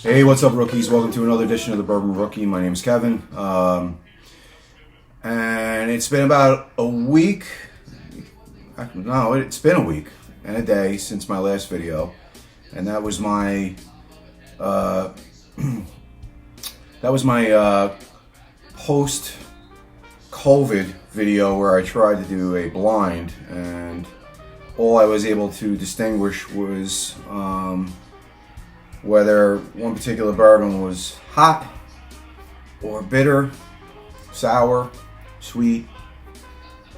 Hey, what's up, rookies? Welcome to another edition of the Bourbon Rookie. My name's Kevin, and it's been about a week. No, it's been a week and a day since my last video, and that was my post-COVID video where I tried to do a blind, and all I was able to distinguish was whether one particular bourbon was hot or bitter, sour, sweet.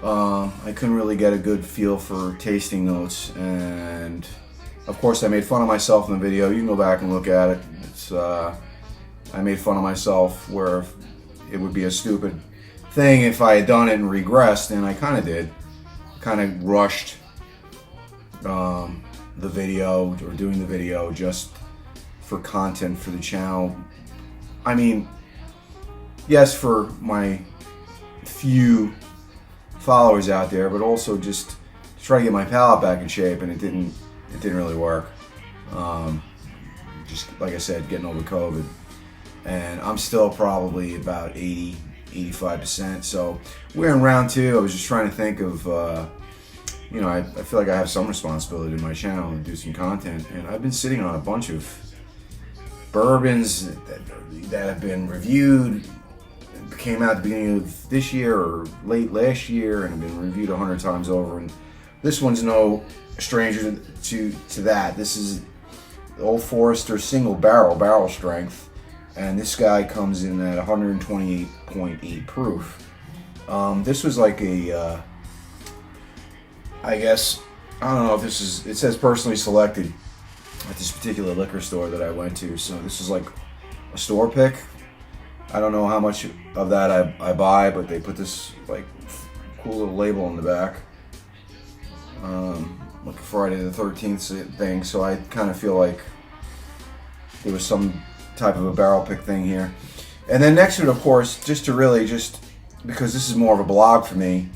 I couldn't really get a good feel for tasting notes, and of course I made fun of myself in the video. You can go back and look at it. I made fun of myself where it would be a stupid thing if I had done it and regressed, and I kind of did. Kind of rushed the video, or doing the video just for content for the channel. I mean, yes, for my few followers out there, but also just to try to get my palate back in shape, and it didn't really work. Just like I said, getting over COVID, and I'm still probably about 85%. So we're in round two. I was just trying to think of I feel like I have some responsibility to my channel and do some content, and I've been sitting on a bunch of bourbons that have been reviewed, came out at the beginning of this year or late last year, and have been reviewed 100 times over. And this one's no stranger to that. This is Old Forester single barrel strength, and this guy comes in at 128.8 proof. This was like a, I guess, I don't know if this is, it says personally selected at this particular liquor store that I went to, so this is like a store pick. I don't know how much of that I buy, but they put this like cool little label on the back, like a Friday the 13th thing, so I kind of feel like there was some type of a barrel pick thing here. And then next to it, of course, just because this is more of a blog for me,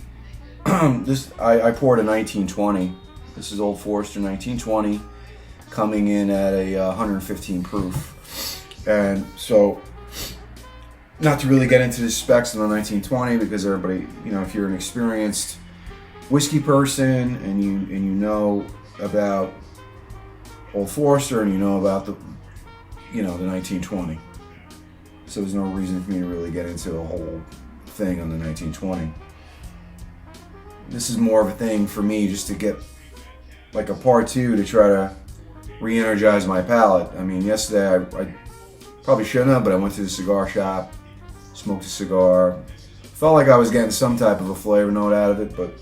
I poured a 1920. This is Old Forester 1920, coming in at a 115 proof. And so, not to really get into the specs of the 1920, because everybody, if you're an experienced whiskey person and you know about Old Forester, and you know about the 1920, so there's no reason for me to really get into a whole thing on the 1920. This is more of a thing for me just to get like a part two to try to re-energize my palate. I mean, yesterday I probably shouldn't have, but I went to the cigar shop, smoked a cigar, felt like I was getting some type of a flavor note out of it, but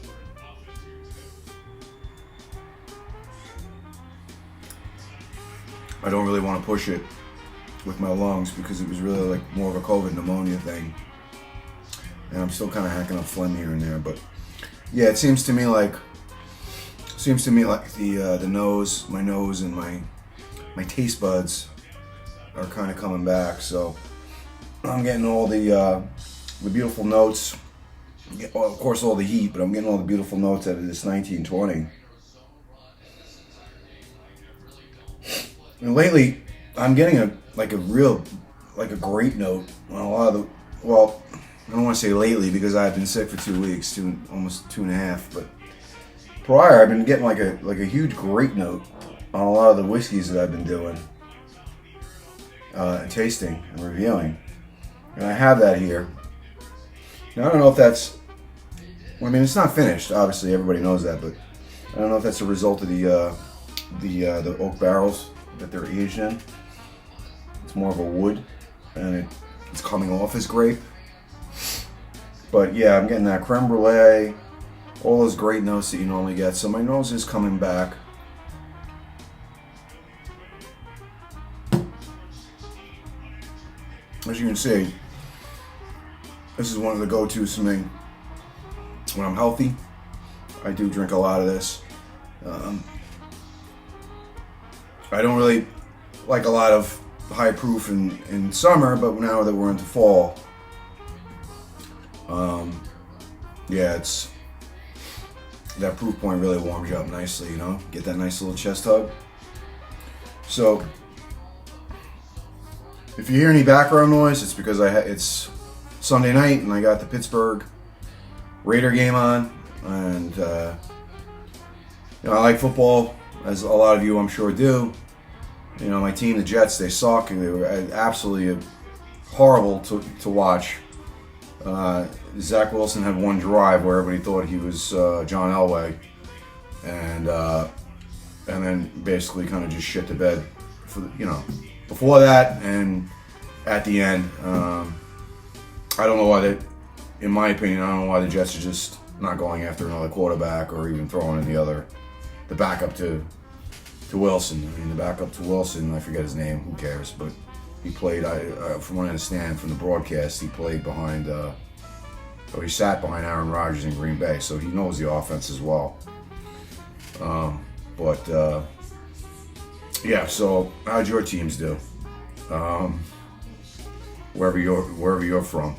I don't really want to push it with my lungs, because it was really like more of a COVID pneumonia thing, and I'm still kind of hacking up phlegm here and there. But yeah, it seems to me like the nose, my nose, and my taste buds are kind of coming back. So I'm getting all the beautiful notes. Well, of course, all the heat, but I'm getting all the beautiful notes out of this 1920. And lately, I'm getting a great note on a lot of the. Well, I don't want to say lately, because I've been sick for 2 weeks, almost 2.5. But prior, I've been getting like a huge grape note on a lot of the whiskeys that I've been doing, and tasting and reviewing, and I have that here. Now I don't know if that's. I mean, it's not finished. Obviously, everybody knows that, but I don't know if that's a result of the oak barrels that they're aged in. It's more of a wood, and it's coming off as grape. But yeah, I'm getting that creme brulee, all those great notes that you normally get. So my nose is coming back. As you can see, this is one of the go-tos for me. When I'm healthy, I do drink a lot of this. I don't really like a lot of high proof in summer, but now that we're into fall, yeah, it's that proof point really warms you up nicely, get that nice little chest hug. So If you hear any background noise, it's because it's Sunday night and I got the Pittsburgh Raider game on, and I like football, as a lot of you I'm sure do. My team, the Jets, they suck, and they were absolutely horrible to watch. Zach Wilson had one drive where everybody thought he was John Elway, and then basically kind of just shit the bed before that and at the end. I don't know why in my opinion, I don't know why the Jets are just not going after another quarterback or even throwing in the backup to Wilson. I mean, the backup to Wilson, I forget his name, who cares, but he played, from what I understand from the broadcast, he played behind, he sat behind Aaron Rodgers in Green Bay, so he knows the offense as well. Yeah, so how'd your teams do? Wherever you're from.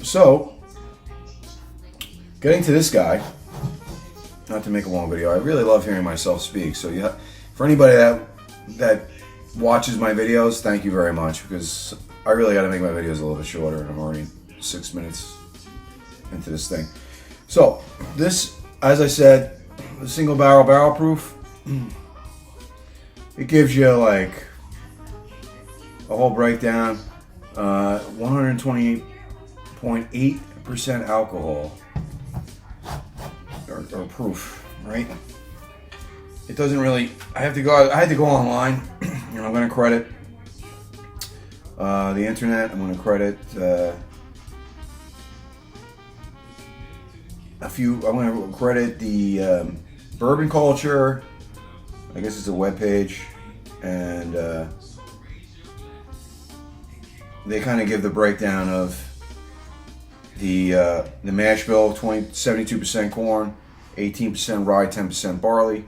So, getting to this guy, not to make a long video, I really love hearing myself speak. So yeah, for anybody that watches my videos, thank you very much, because I really got to make my videos a little bit shorter, and I'm already 6 minutes into this thing. So this, as I said, the single barrel proof, it gives you like a whole breakdown. 128.8% alcohol or proof, right? It doesn't really. I had to go online, and I'm going to credit the internet. I'm going to credit I'm going to credit the Bourbon Culture. I guess it's a webpage, and they kind of give the breakdown of the mash bill: 72% corn, 18% rye, 10% barley.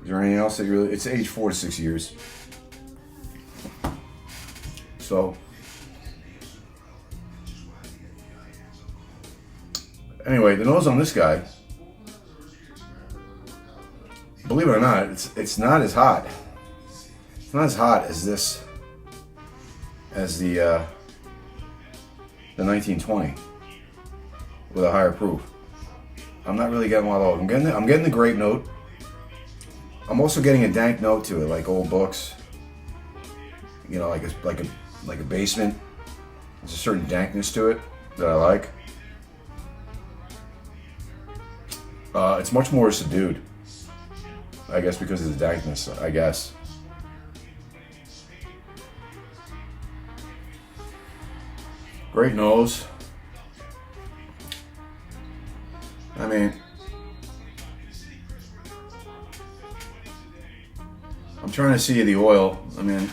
Is there anything else that you really? It's aged 4 to 6 years. So anyway, the nose on this guy, believe it or not, it's not as hot. It's not as hot as this, as the 1920 with a higher proof. I'm not really getting a lot of. I'm getting the grape note. I'm also getting a dank note to it, like old books. Like a basement. There's a certain dankness to it that I like. It's much more subdued, I guess, because of the dankness. I guess. Great nose. I mean, I'm trying to see the oil. I mean,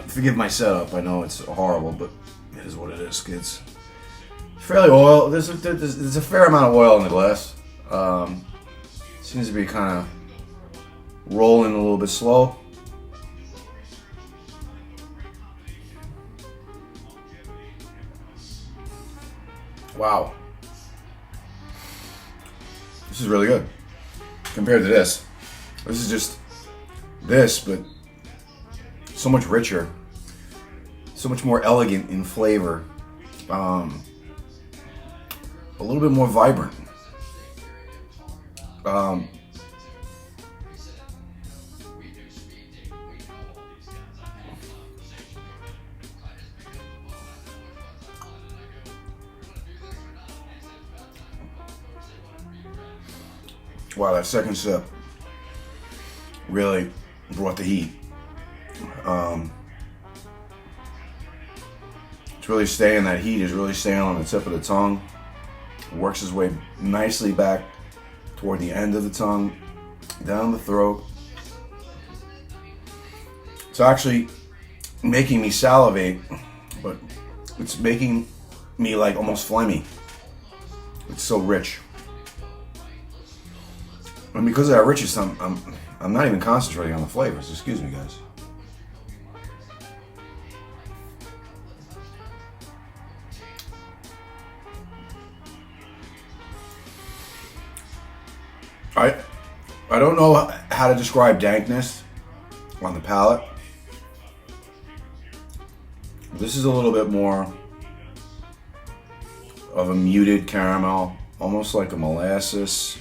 forgive my setup. I know it's horrible, but it is what it is, kids. Fairly oil. There's a fair amount of oil in the glass. Seems to be kind of rolling a little bit slow. Wow. This is really good compared to this. This is just this, but so much richer, so much more elegant in flavor, a little bit more vibrant. Wow, that second sip really brought the heat. It's really staying, that heat is really staying on the tip of the tongue. It works its way nicely back toward the end of the tongue, down the throat. It's actually making me salivate, but it's making me like almost phlegmy. It's so rich. And because of that richness, I'm not even concentrating on the flavors. Excuse me, guys. I don't know how to describe dankness on the palate. This is a little bit more of a muted caramel, almost like a molasses,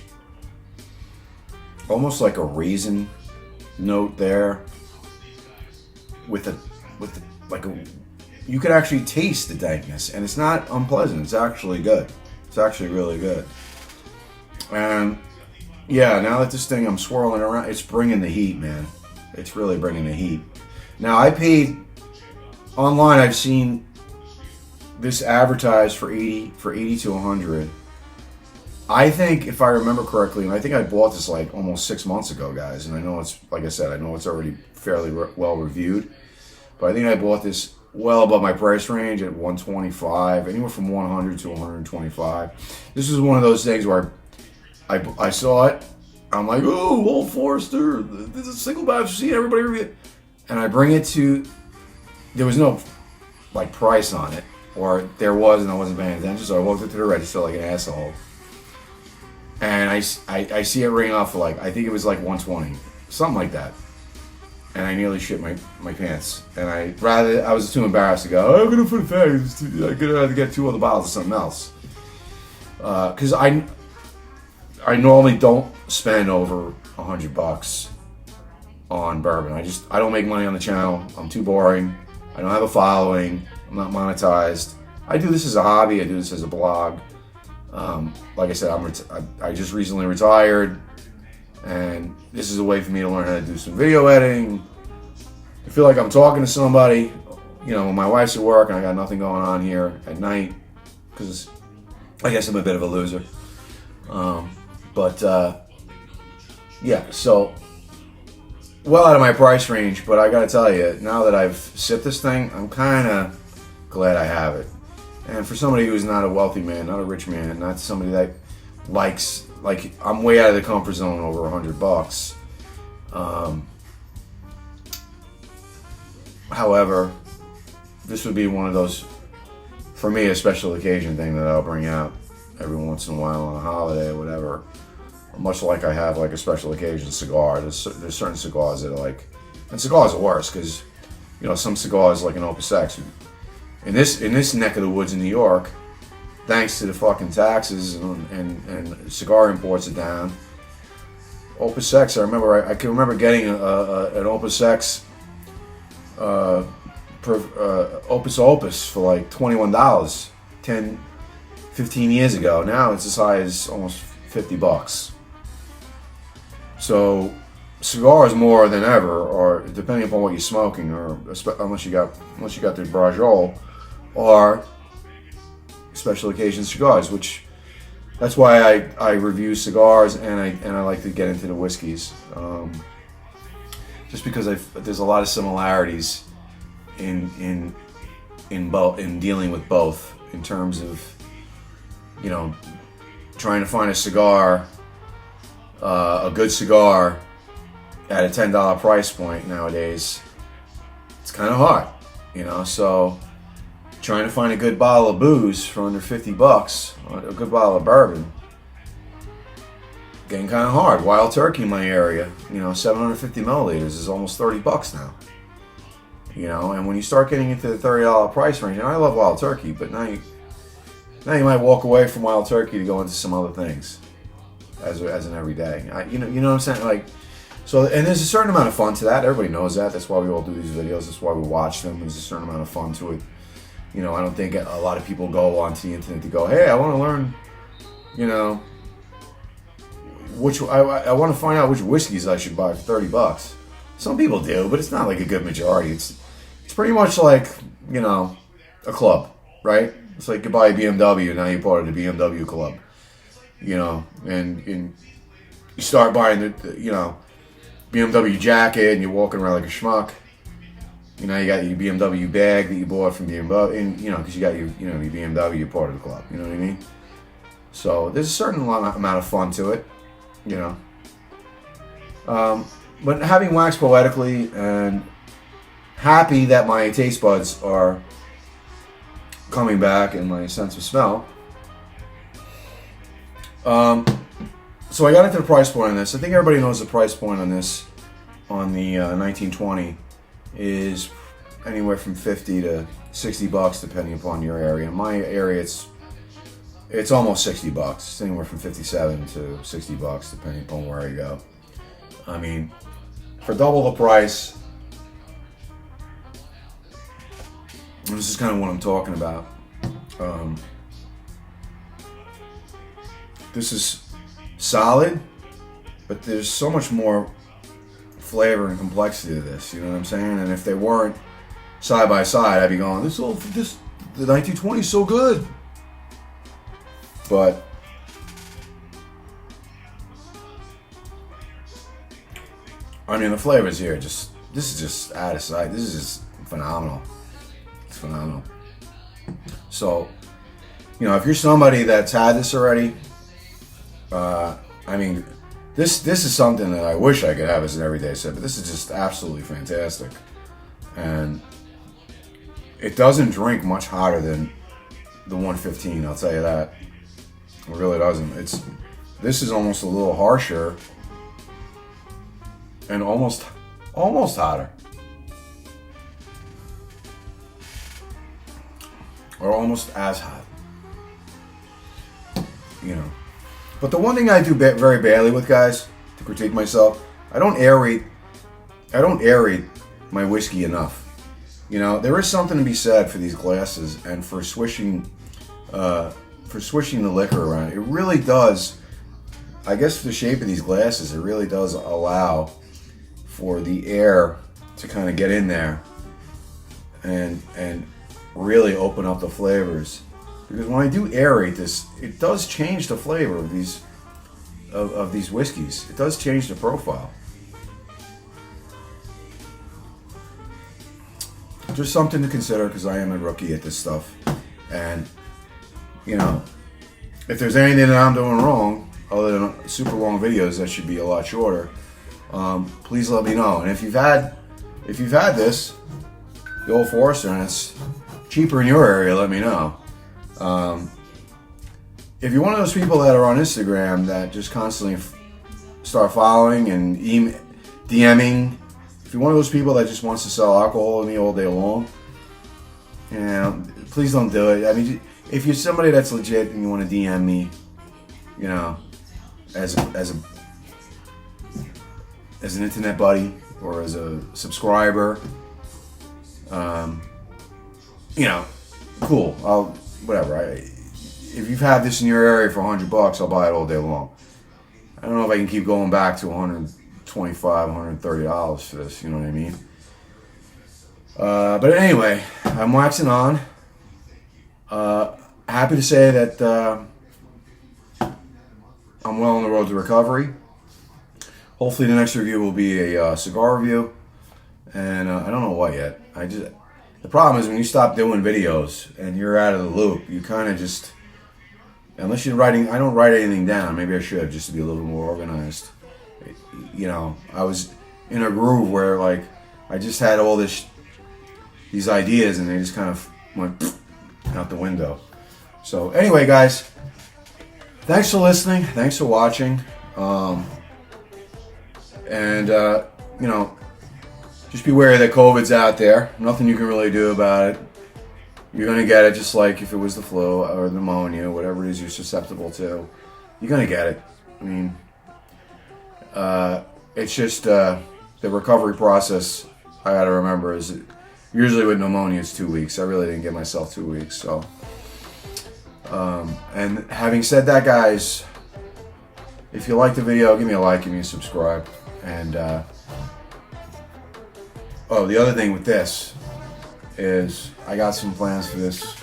almost like a raisin note there, with like a, you could actually taste the dankness, and it's not unpleasant. It's actually good. It's actually really good. And yeah, now that this thing I'm swirling around, it's bringing the heat, man. It's really bringing the heat. Now I paid online. I've seen this advertised for 80 to 100. I think, if I remember correctly, and I think I bought this like almost 6 months ago, guys. And I know it's, like I said, I know it's already fairly well reviewed. But I think I bought this well above my price range at 125, anywhere from 100 to 125. This is one of those things where I saw it. I'm like, oh, Old Forester, this is a single batch. See everybody review it. And I bring it to, there was no like price on it, or there was and I wasn't paying attention. So I walked up to the register like an asshole. And I see it ring off for like, I think it was like 120, something like that. And I nearly shit my pants. And I was too embarrassed to go, I'm gonna put it back. I'm gonna have to get 2 other bottles of something else. Because I normally don't spend over $100 on bourbon. I don't make money on the channel. I'm too boring. I don't have a following. I'm not monetized. I do this as a hobby. I do this as a blog. Like I said, I just recently retired, and this is a way for me to learn how to do some video editing. I feel like I'm talking to somebody, you know, when my wife's at work and I got nothing going on here at night, because I guess I'm a bit of a loser. Yeah, so well out of my price range, but I gotta tell you, now that I've sipped this thing, I'm kind of glad I have it. And for somebody who's not a wealthy man, not a rich man, not somebody that likes, like, I'm way out of the comfort zone over $100. However, this would be one of those, for me, a special occasion thing that I'll bring out every once in a while on a holiday or whatever. Much like I have like a special occasion cigar. There's certain cigars that are like, and cigars are worse because, you know, some cigars like an Opus X. In this neck of the woods in New York, thanks to the fucking taxes and cigar imports are down. Opus X, I can remember getting an Opus X Opus for like $21 15 years ago. Now it's as high as almost $50. So cigars more than ever, or depending upon what you're smoking, or unless you got the Brajol, or special occasion cigars, which that's why I review cigars and I like to get into the whiskeys, just because there's a lot of similarities in dealing with both, in terms of, you know, trying to find a cigar, a good cigar at a $10 price point nowadays. It's kind of hard, you know. So trying to find a good bottle of booze for under $50, a good bottle of bourbon, getting kind of hard. Wild Turkey in my area, you know, 750 milliliters is almost $30 now. You know, and when you start getting into the $30 price range, and I love Wild Turkey, but now you might walk away from Wild Turkey to go into some other things as an everyday. You know what I'm saying? Like, so, and there's a certain amount of fun to that. Everybody knows that. That's why we all do these videos. That's why we watch them. There's a certain amount of fun to it. You know, I don't think a lot of people go onto the internet to go, hey, I want to learn, you know, I want to find out which whiskeys I should buy for $30. Some people do, but it's not like a good majority. It's pretty much like, you know, a club, right? It's like you buy a BMW, now you're part of the BMW club, you know, and you start buying the you know, BMW jacket, and you're walking around like a schmuck. You know, you got your BMW bag that you bought from BMW, and you know, because you got your BMW, you're part of the club. You know what I mean? So there's a certain amount of fun to it, you know. But having waxed poetically and happy that my taste buds are coming back and my sense of smell. So I got into the price point on this. I think everybody knows the price point on this, on the 1920, is anywhere from 50 to 60 bucks depending upon your area. In my area, it's almost 60 bucks. It's anywhere from 57 to 60 bucks depending upon where I go. I mean, for double the price, and this is kind of what I'm talking about. This is solid, but there's so much more flavor and complexity to this. You know what I'm saying? And if they weren't side by side, I'd be going, the 1920 is so good. But I mean, the flavors here this is just out of sight. This is just phenomenal. It's phenomenal. So, you know, if you're somebody that's had this already, I mean, this is something that I wish I could have as an everyday sip, but this is just absolutely fantastic. And it doesn't drink much hotter than the 115, I'll tell you that. It really doesn't. This is almost a little harsher and almost hotter. Or almost as hot. You know. But the one thing I do very badly with, guys, to critique myself, I don't aerate my whiskey enough. You know, there is something to be said for these glasses and for swishing the liquor around. It really does. I guess the shape of these glasses, it really does allow for the air to kind of get in there and really open up the flavors. Because when I do aerate this, it does change the flavor of these whiskeys. It does change the profile. Just something to consider, because I am a rookie at this stuff. And, you know, if there's anything that I'm doing wrong, other than super long videos that should be a lot shorter, please let me know. And if you've had this, the Old Forester, and it's cheaper in your area, let me know. If you're one of those people that are on Instagram that just constantly start following and DMing, if you're one of those people that just wants to sell alcohol to me all day long, you know, please don't do it. I mean, if you're somebody that's legit and you want to DM me, you know, as an internet buddy or as a subscriber, you know, cool. Whatever. If you've had this in your area for $100, I'll buy it all day long. I don't know if I can keep going back to $125, $130 for this. You know what I mean? But anyway, I'm waxing on. Happy to say that I'm well on the road to recovery. Hopefully, the next review will be a cigar review, and I don't know what yet. The problem is when you stop doing videos and you're out of the loop, you kind of just, unless you're writing, I don't write anything down. Maybe I should, just to be a little more organized. You know, I was in a groove where, like, I just had all these ideas and they just kind of went out the window. So anyway, guys, thanks for listening. Thanks for watching. You know, just be aware that COVID's out there. Nothing you can really do about it. You're going to get it just like if it was the flu or pneumonia, whatever it is you're susceptible to. You're going to get it. I mean, it's just the recovery process, I got to remember, is usually with pneumonia it's 2 weeks. I really didn't give myself 2 weeks. So, and having said that, guys, if you like the video, give me a like, give me a subscribe. And, oh, the other thing with this is I got some plans for this.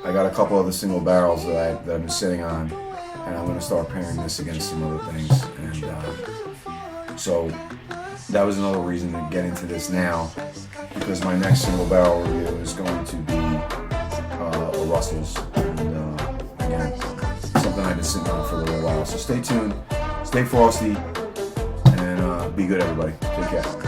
I got a couple of the single barrels that I've been sitting on, and I'm going to start pairing this against some other things. And so that was another reason to get into this now, because my next single barrel review is going to be a Russell's. And again, something I've been sitting on for a little while. So stay tuned, stay frosty, and be good, everybody. Take care.